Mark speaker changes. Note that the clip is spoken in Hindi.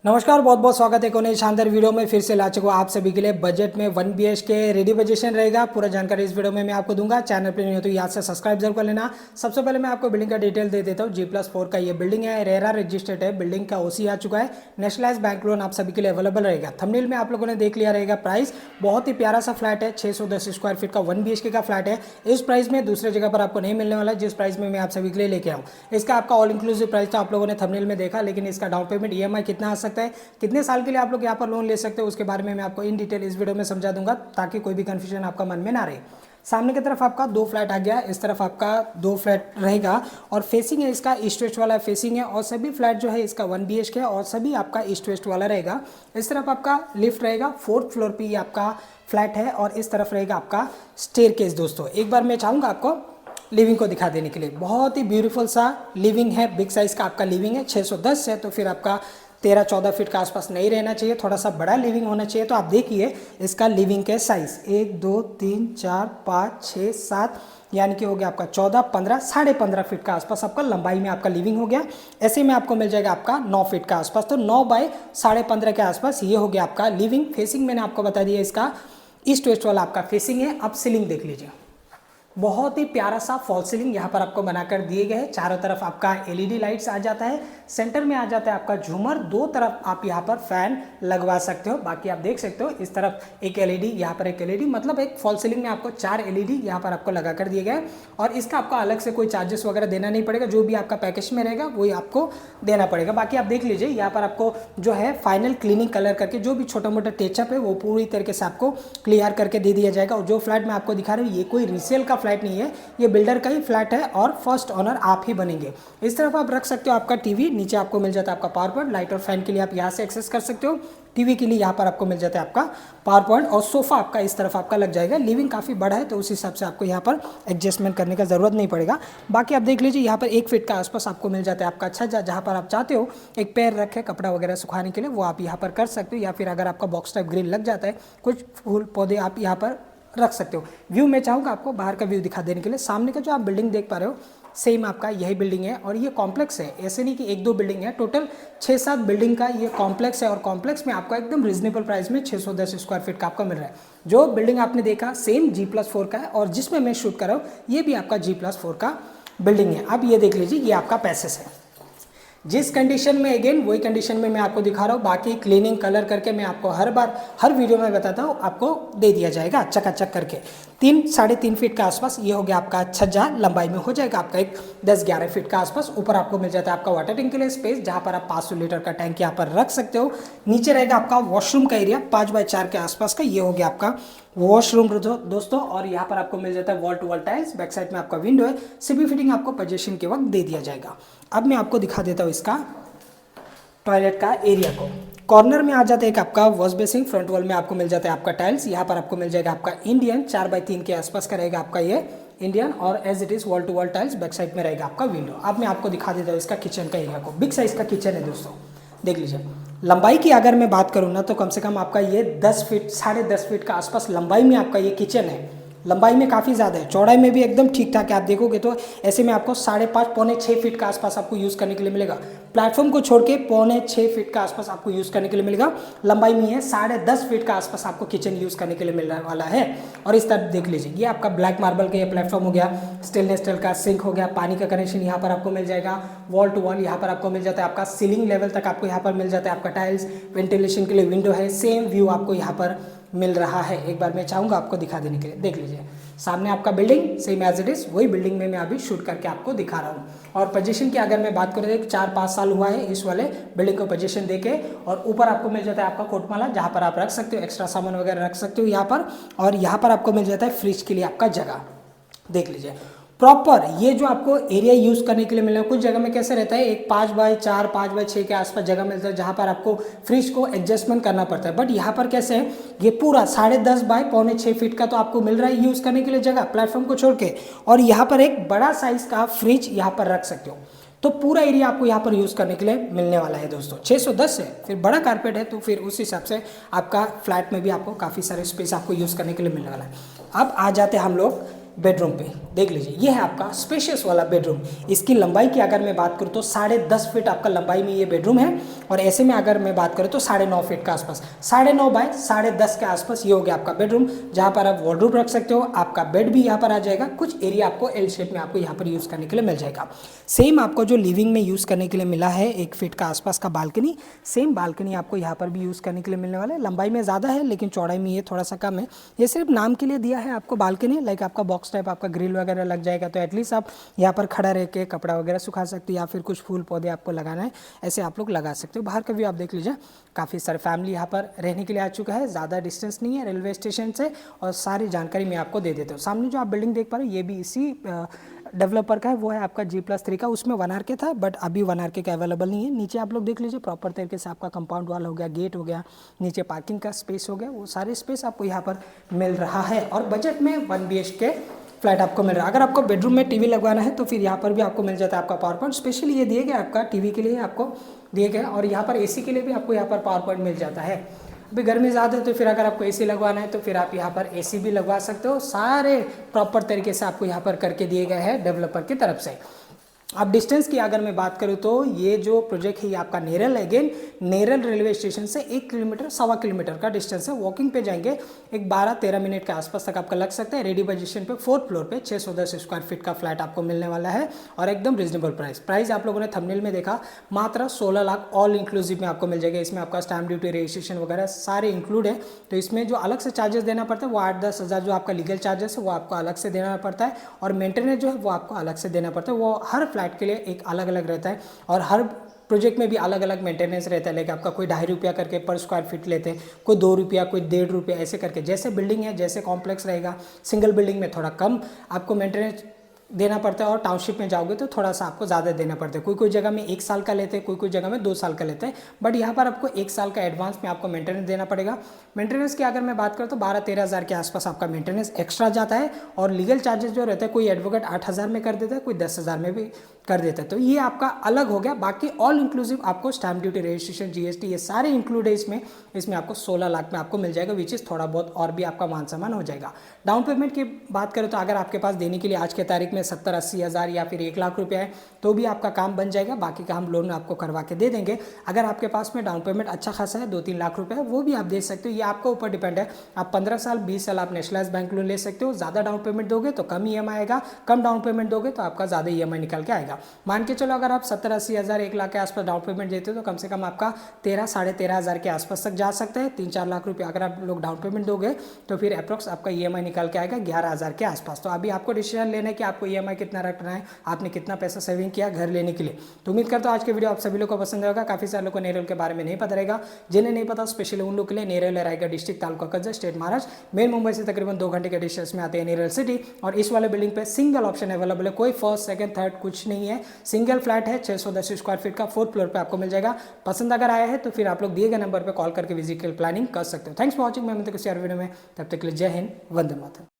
Speaker 1: नमस्कार, बहुत बहुत स्वागत है कोने शानदार वीडियो में। फिर से ला चुका हूं आप सभी के लिए बजट में 1 BHK रेडी पोजीशन रहेगा। पूरा जानकारी इस वीडियो में मैं आपको दूंगा। चैनल पर नहीं हो तो याद से सब्सक्राइब जरूर कर लेना। सबसे पहले मैं आपको बिल्डिंग का डिटेल दे देता हूँ। G+4 का ये बिल्डिंग है, रेरा रजिस्टर्ड है। बिल्डिंग का OC आ चुका है। नेशनलाइज बैंक लोन आप सभी के लिए अवेलेबल रहेगा। थंबनेल में आप लोगों ने देख लिया रहेगा प्राइस। बहुत ही प्यारा सा फ्लैट है, 610 स्क्वायर फीट का 1 BHK का फ्लैट है। इस प्राइस में दूसरे जगह पर आपको नहीं मिलने वाला है, जिस प्राइस में मैं आप सभी के लिए लेके आऊँ। इसका आपका ऑल इंक्लूसिव प्राइस तो आप लोगों ने थंबनेल में देखा, लेकिन इसका डाउन पेमेंट EMI कितना आ सकता है, कितने साल के लिए आप लोग यहाँ पर लोन ले सकते हो, उसके बारे में मैं आपको इन डिटेल इस वीडियो में समझा दूंगा, ताकि कोई भी कंफ्यूजन आपका मन में ना रहे। सामने की तरफ आपका 2 फ्लैट आ गया, इस तरफ आपका 2 फ्लैट रहेगा और फेसिंग है इसका ईस्ट वेस्ट वाला फेसिंग है। और सभी फ्लैट जो है इसका 1 BHK है और सभी आपका ईस्ट वेस्ट वाला रहेगा। इस तरफ आपका लिफ्ट रहेगा, 4th फ्लोर पे ये आपका फ्लैट है और इस तरफ रहेगा आपका स्टेयरकेस। दोस्तों एक बार मैं चाहूँगा आपको लिविंग को दिखा देने के लिए। बहुत ही ब्यूटीफुल सा लिविंग है, बिग साइज का आपका लिविंग है। 610 है तो फिर आपका 13-14 फीट का आसपास नहीं रहना चाहिए, थोड़ा सा बड़ा लिविंग होना चाहिए। तो आप देखिए इसका लिविंग के साइज 1 2 3 4 5 6 7 यानी कि हो गया आपका 14 15 15.5 फीट का आसपास आपका लंबाई में आपका लिविंग हो गया। ऐसे में आपको मिल जाएगा आपका 9 फीट का आसपास, तो 9 बाय 15.5 के आसपास ये हो गया आपका लिविंग। फेसिंग मैंने आपको बता दिया इसका ईस्ट वेस्ट वाला आपका फेसिंग है। अब सीलिंग देख लीजिए, बहुत ही प्यारा सा फॉल सीलिंग यहाँ पर आपको बनाकर दिए गए हैं। चारों तरफ आपका LED लाइट्स आ जाता है, सेंटर में आ जाता है आपका झूमर, दो तरफ आप यहाँ पर फैन लगवा सकते हो। बाकी आप देख सकते हो इस तरफ एक LED, यहाँ पर एक LED, मतलब एक फॉल सीलिंग में आपको 4 LED यहाँ पर आपको लगा कर दिए गए। और इसका आपको अलग से कोई चार्जेस वगैरह देना नहीं पड़ेगा, जो भी आपका पैकेज में रहेगा वही आपको देना पड़ेगा। बाकी आप देख लीजिए यहाँ पर आपको जो है फाइनल क्लीनिंग कलर करके जो भी छोटा मोटा टचअप है वो पूरी तरीके से आपको क्लियर करके दे दिया जाएगा। और जो फ्लैट मैं आपको दिखा रहा हूँ ये कोई रीसेल का फ्लैट नहीं है, ये बिल्डर का ही फ्लैट है और फर्स्ट ओनर आप ही बनेंगे। इस तरफ आप रख सकते हो आपका टीवी, नीचे आपको मिल जाता है आपका पावर पॉइंट, लाइट और फैन के लिए आप यहाँ से एक्सेस कर सकते हो। टीवी के लिए यहाँ पर आपको मिल जाता है आपका पावर पॉइंट और सोफा आपका इस तरफ आपका लग जाएगा। लिविंग काफ़ी बड़ा है तो उस हिसाब से आपको यहाँ पर एडजस्टमेंट करने का ज़रूरत नहीं पड़ेगा। बाकी आप देख लीजिए यहाँ पर 1 फीट का आसपास आपको मिल जाता है आपका छज्जा, जहाँ पर आप चाहते हो एक पैर रखे कपड़ा वगैरह सुखाने के लिए, वो आप यहाँ पर कर सकते हो। या फिर अगर आपका बॉक्स टाइप ग्रिल लग जाता है, कुछ फूल पौधे आप यहाँ पर रख सकते हो। व्यू मैं चाहूँगा आपको बाहर का व्यू दिखा देने के लिए। सामने का जो आप बिल्डिंग देख पा रहे हो सेम आपका यही बिल्डिंग है और ये कॉम्प्लेक्स है, ऐसे नहीं कि 1-2 बिल्डिंग है, टोटल 6-7 बिल्डिंग का ये कॉम्प्लेक्स है। और कॉम्प्लेक्स में आपको एकदम रीजनेबल प्राइस में 610 स्क्वायर फीट का आपको मिल रहा है। जो बिल्डिंग आपने देखा सेम G+4 का है और जिसमें मैं शूट कर रहा हूँ ये भी आपका G+4 का बिल्डिंग है। अब ये देख लीजिए ये आपका पैसेज है, जिस कंडीशन में अगेन वही कंडीशन में मैं आपको दिखा रहा हूँ। बाकी क्लीनिंग कलर करके मैं आपको हर बार हर वीडियो में बताता हूँ, आपको दे दिया जाएगा चकाचक करके। 3-3.5 फीट का आसपास ये हो गया आपका छज्जा, लंबाई में हो जाएगा आपका एक 10-11 फीट का आसपास। ऊपर आपको मिल जाता है आपका वाटर टैंक के लिए स्पेस, जहाँ पर आप 500 लीटर का टैंक यहाँ पर रख सकते हो। नीचे रहेगा आपका वॉशरूम का एरिया 5x4 के आसपास का, ये हो गया आपका वॉशरूम दोस्तों। और यहाँ पर आपको मिल जाता है wall to wall tiles, back side में आपका विंडो है। सीपी फिटिंग आपको पोजीशन के वक्त दे दिया जाएगा। अब मैं आपको दिखा देता हूँ इसका टॉयलेट का एरिया को। कॉर्नर में आ जाता है एक आपका वॉश बेसिन, फ्रंट वॉल में आपको मिल जाता है आपका टाइल्स। यहाँ पर आपको मिल जाएगा आपका इंडियन 4x3 के आसपास का रहेगा आपका ये इंडियन, और as it is wall to wall tiles. Back side में रहेगा आपका विंडो। अब मैं आपको दिखा देता हूँ इसका किचन का एरिया को। बिग साइज का किचन है दोस्तों, देख लीजिए। लंबाई की अगर मैं बात करूँ ना तो कम से कम आपका ये 10 फीट 10.5 फीट का आसपास लंबाई में आपका ये किचन है। लंबाई में काफ़ी ज़्यादा है, चौड़ाई में भी एकदम ठीक ठाक है। आप देखोगे तो ऐसे में आपको 5.5 पौने 6 फीट का आसपास आपको यूज़ करने के लिए मिलेगा। प्लेटफॉर्म को छोड़ के पौने 6 फीट का आसपास आपको यूज़ करने के लिए मिलेगा। लंबाई में है 10.5 फीट का आसपास आपको किचन यूज़ करने के लिए मिलने वाला है। और इस तरफ देख लीजिए ये आपका ब्लैक मार्बल का ये प्लेटफॉर्म हो गया, स्टेनलेस स्टील का सिंक हो गया, पानी का कनेक्शन यहाँ पर आपको मिल जाएगा। वॉल टू वॉल यहाँ पर आपको मिल जाता है आपका सीलिंग लेवल तक आपको यहाँ पर मिल जाता है आपका टाइल्स। वेंटिलेशन के लिए विंडो है, सेम व्यू आपको यहाँ पर मिल रहा है। एक बार मैं चाहूँगा आपको दिखा देने के लिए, देख लीजिए सामने आपका building same as it is वही बिल्डिंग में मैं अभी शूट करके आपको दिखा रहा हूँ। और पोजीशन की अगर मैं बात करूँ तो 4-5 साल हुआ है इस वाले बिल्डिंग को पोजीशन देके। और ऊपर आपको मिल जाता है आपका कोटमाला, जहाँ पर आप रख सकते हो एक्स्ट्रा सामान वगैरह रख सकते हो यहाँ पर। और यहाँ पर आपको मिल जाता है फ्रिज के लिए आपका जगह, देख लीजिए प्रॉपर। ये जो आपको एरिया यूज़ करने के लिए मिलेगा, कुछ जगह में कैसे रहता है एक 5x4 5x6 के आसपास जगह मिलता है जहाँ पर आपको फ्रिज को एडजस्टमेंट करना पड़ता है। बट यहाँ पर कैसे है ये पूरा 10.5 बाय पौने 6 फीट का तो आपको मिल रहा है यूज़ करने के लिए जगह, प्लेटफॉर्म को छोड़ के। और यहाँ पर एक बड़ा साइज का फ्रिज यहाँ पर रख सकते हो, तो पूरा एरिया आपको यहाँ पर यूज़ करने के लिए मिलने वाला है दोस्तों। 610 है, फिर बड़ा कारपेट है तो फिर उस हिसाब से आपका फ्लैट में भी आपको काफ़ी सारे स्पेस आपको यूज़ करने के लिए मिलने वाला है। अब आ जाते हैं हम लोग बेडरूम पे देख लीजिए, ये है आपका स्पेशियस वाला बेडरूम। इसकी लंबाई की अगर मैं बात करूँ तो 10.5 फीट आपका लंबाई में ये बेडरूम है, और ऐसे में अगर मैं बात करूँ तो 9.5 फीट के आसपास, 9.5 बाय 10.5 के आसपास ये हो गया आपका बेडरूम, जहाँ पर आप वार्डरोब रख सकते हो। आपका बेड भी यहाँ पर आ जाएगा, कुछ एरिया आपको एल शेप में आपको यहाँ पर यूज़ करने के लिए मिल जाएगा। सेम आपको जो लिविंग में यूज़ करने के लिए मिला है 1 फीट का आसपास का बालकनी, सेम बालकनी आपको यहाँ पर भी यूज़ करने के लिए मिलने वाला है। लंबाई में ज़्यादा है लेकिन चौड़ाई में ये थोड़ा सा कम है, ये सिर्फ नाम के लिए दिया है आपको बालकनी। लाइक आपका बॉक्स टाइप आपका ग्रिल वगैरह लग जाएगा, तो एटलीस्ट आप यहाँ पर खड़ा रह के कपड़ा वगैरह सुखा सकते हो, या फिर कुछ फूल पौधे आपको लगाना है ऐसे आप लोग लगा सकते हो। बाहर का व्यू आप देख लीजिए, काफ़ी सारे फैमिली यहाँ पर रहने के लिए आ चुका है, ज़्यादा डिस्टेंस नहीं है रेलवे स्टेशन से, और सारी जानकारी मैं आपको दे देता हूँ। सामने जो आप बिल्डिंग देख पा रहे हो ये भी इसी डेवलपर का है, वो है आपका G+3 का, उसमें 1 RK था बट अभी 1 RK का अवेलेबल नहीं है। नीचे आप लोग देख लीजिए प्रॉपर तरीके से आपका कंपाउंड वाल हो गया, गेट हो गया, नीचे पार्किंग का स्पेस हो गया, वो सारे स्पेस आपको यहाँ पर मिल रहा है। और बजट में 1 BHK फ्लैट आपको मिल रहा है। अगर आपको बेडरूम में टीवी लगवाना है तो फिर यहाँ पर भी आपको मिल जाता है आपका पावर पॉइंट, स्पेशली ये दिए गए आपका टीवी के लिए आपको दिए गए, और यहाँ पर एसी के लिए भी आपको यहाँ पर पावर पॉइंट मिल जाता है। अभी गर्मी ज़्यादा है तो फिर अगर आपको एसी लगवाना है तो फिर आप यहाँ पर एसी भी लगवा सकते हो। सारे प्रॉपर तरीके से आपको यहाँ पर करके दिए गए हैं डेवलपर की तरफ से। अब डिस्टेंस की अगर मैं बात करूँ तो ये जो प्रोजेक्ट है ये आपका नेरल है। अगेन नेरल रेलवे स्टेशन से 1 किलोमीटर 1.25 किलोमीटर का डिस्टेंस है। वॉकिंग पे जाएंगे एक 12-13 मिनट के आसपास तक आपका लग सकता है। रेडी पोजीशन पे 4th फ्लोर पे 610 स्क्वायर फीट का फ्लैट आपको मिलने वाला है, और एकदम रीजनेबल प्राइस आप लोगों ने थंबनेल में देखा, मात्र 16 लाख ऑल इंक्लूसिव में आपको मिल जाएगा। इसमें आपका स्टैम्प ड्यूटी रजिस्ट्रेशन वगैरह सारे इंक्लूड है। तो इसमें जो अलग से चार्जेस देना पड़ता है वो 8-10 हज़ार जो आपका लीगल चार्जेस है वो आपको अलग से देना पड़ता है, और मेंटेनेंस जो है वो आपको अलग से देना पड़ता है। वो हर फ्लैट के लिए एक अलग अलग रहता है, और हर प्रोजेक्ट में भी अलग अलग मेंटेनेंस रहता है। लेकिन आपका कोई 2.5 रुपया करके पर स्क्वायर फीट लेते हैं, कोई 2 रुपया, कोई 1.5 रुपया, ऐसे करके जैसे बिल्डिंग है जैसे कॉम्प्लेक्स रहेगा। सिंगल बिल्डिंग में थोड़ा कम आपको मेंटेनेंस देना पड़ता है, और टाउनशिप में जाओगे तो थोड़ा सा आपको ज़्यादा देना पड़ता है। कोई जगह में 1 साल का लेते हैं, कोई जगह में 2 साल का लेते हैं, बट यहाँ पर आपको 1 साल का एडवांस में आपको मेंटेनेंस देना पड़ेगा। मेंटेनेंस की अगर मैं बात करूँ तो 12-13 हज़ार के आसपास आपका मेंटेनेंस एक्स्ट्रा जाता है, और लीगल चार्जेस जो रहता है कोई एडवोकेट 8 हज़ार में कर देता है, कोई 10 हज़ार में भी कर देता है। तो ये आपका अलग हो गया। बाकी ऑल इंक्लूसिव आपको स्टैम्प ड्यूटी, रजिस्ट्रेशन, GST ये सारे इंक्लूड है इसमें आपको 16 लाख में आपको मिल जाएगा, विच इज़ थोड़ा बहुत और भी आपका मान सम्मान हो जाएगा। डाउन पेमेंट की बात करें तो अगर आपके पास देने के लिए आज के तारीख में 70-80 हज़ार या फिर 1 लाख रुपया है तो भी आपका काम बन जाएगा। बाकी का हम लोन आपको करवा के दे देंगे। अगर आपके पास में डाउन पेमेंट अच्छा खासा है, 2-3 लाख रुपया है, वो भी आप दे सकते हो। ये आपके ऊपर डिपेंड है। आप 15 साल 20 साल आप नेशनलाइज बैंक लोन ले सकते हो। ज़्यादा डाउन पेमेंट दोगे तो कम EMI आएगा, कम डाउन पेमेंट दोगे तो आपका ज़्यादा EMI निकल के आएगा। मान के चलो अगर आप 70-80 हज़ार 1 लाख के आसपास डाउन पेमेंट देते हो तो कम से कम आपका 13-13.5 हज़ार के आसपास तक जा सकता है। 3-4 लाख रुपया अगर आप लोग डाउन पेमेंट दोगे तो फिर अप्रॉक्स आपका EMI निकल के आएगा 11 हज़ार के आसपास। तो अभी आपको डिसीजन लेना है कि आपको EMI कितना रखना है, आपने कितना पैसा सेविंग किया घर लेने के लिए। तो उम्मीद करता हूँ आज के वीडियो आप सभी लोग को पसंद होगा। काफ़ी सारे लोग को नेरल के बारे में नहीं पता रहेगा, जिन्हें नहीं पता स्पेशली उन लोग के लिए Neral Raigarh district, taluka Karjat, state Maharashtra. Main Mumbai से तकरीबन 2 घंटे के डिस्टेंस में आते हैं नेरल सिटी। और इस वाले बिल्डिंग पे सिंगल ऑप्शन अवेलेबल है, कोई फर्स्ट सेकंड थर्ड कुछ नहीं है। सिंगल फ्लैट है, 610 स्क्वायर फीट का 4th फ्लोर पे आपको मिल जाएगा। पसंद अगर आया है तो फिर आप लोग दिए गए नंबर पर कॉल करके विजिट प्लानिंग कर सकते हो। Thanks for watching. मैं मिलते हैं किसी और वीडियो में, तब तक के लिए जय हिंद, वंदे मातरम।